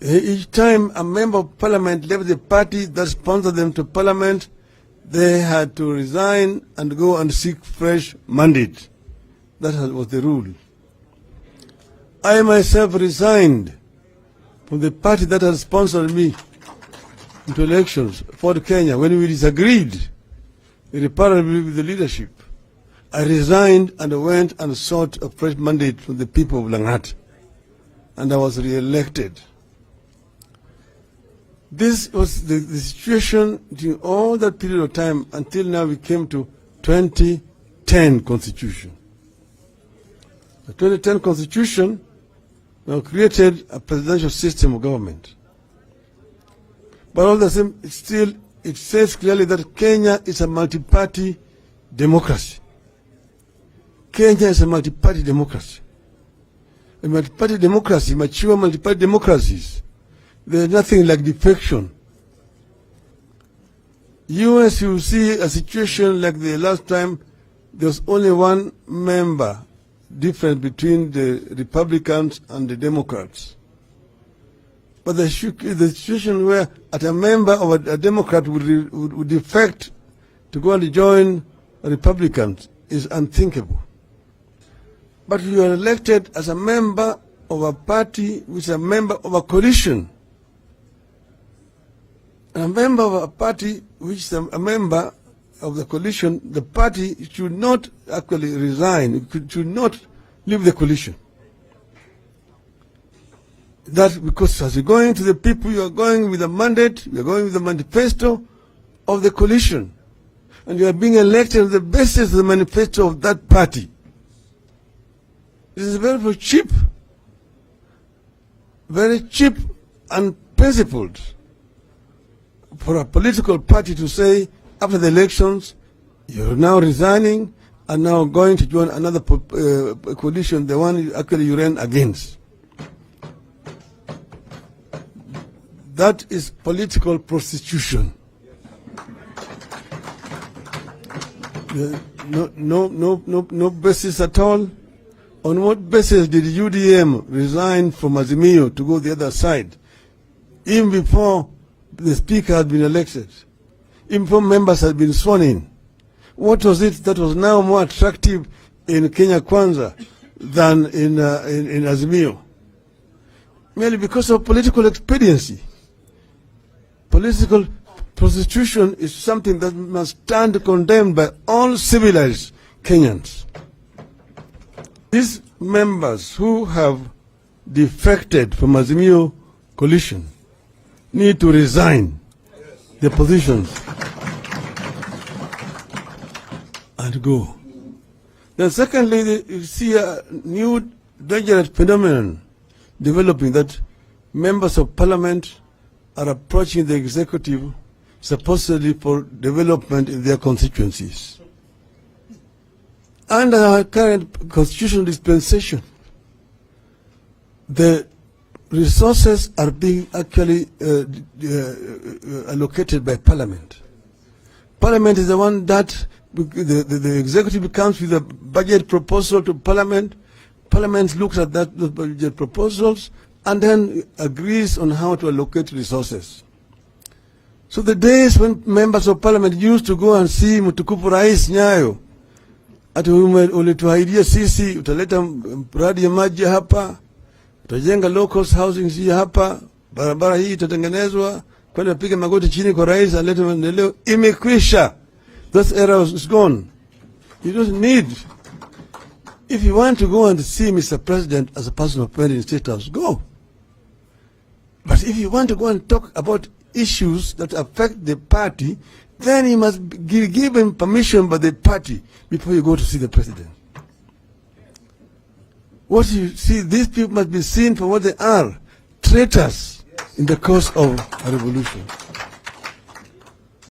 Each time a member of parliament left the party that sponsored them to parliament, they had to resign and go and seek fresh mandate. That was the rule. I myself resigned from the party that had sponsored me into elections, Ford-Kenya, when we disagreed irreparably with the leadership. I resigned and went and sought a fresh mandate from the people of Lang'at, and I was re-elected. This was the situation during all that period of time until now we came to 2010 Constitution. The 2010 Constitution now created a presidential system of government. But all the same, it says clearly that Kenya is a multi-party democracy. Kenya is a multi-party democracy. A multi-party democracy, mature multi-party democracies, there's nothing like defection. US, you see a situation like the last time, there was only one member difference between the Republicans and the Democrats. But the situation where a member of a Democrat would defect to go and join a Republican is unthinkable. But you are elected as a member of a party which is a member of a coalition. A member of a party which is a member of the coalition, the party should not actually resign, it should not leave the coalition. That because as you're going to the people, you are going with a mandate, you are going with the manifesto of the coalition. And you are being elected on the basis of the manifesto of that party. This is very cheap and principled for a political party to say, after the elections, you're now resigning and now going to join another coalition, the one actually you ran against. That is political prostitution. No basis at all. On what basis did UDM resign from Azimio to go the other side? Even before the speaker had been elected, even before members had been sworn in. What was it that was now more attractive in Kenya Kwanza than in Azimio? Merely because of political expediency. Political prostitution is something that must stand condemned by all civilized Kenyans. These members who have defected from Azimio coalition need to resign their positions and go. Then secondly, you see a new dangerous phenomenon developing, that members of parliament are approaching the executive supposedly for development in their constituencies. Under our current constitutional dispensation, the resources are being actually allocated by Parliament. Parliament is the one that the executive comes with a budget proposal to Parliament. Parliament looks at those budget proposals and then agrees on how to allocate resources. So the days when members of Parliament used to go and see Mtukufu Rais Nyayo, ati ulituahidia sisi utaleta mradi ya maji hapa, utajenga low cost housing hii hapa, barabara hii itatengenezwa, kwenda piga magoti chini kwa rais alete maendeleo, imekwisha. That era is gone. You don't need. If you want to go and see Mr. President as a person of prayer in State House, go. But if you want to go and talk about issues that affect the party, then you must give him permission by the party before you go to see the president. What you see, these people must be seen for what they are, traitors in the cause of a revolution.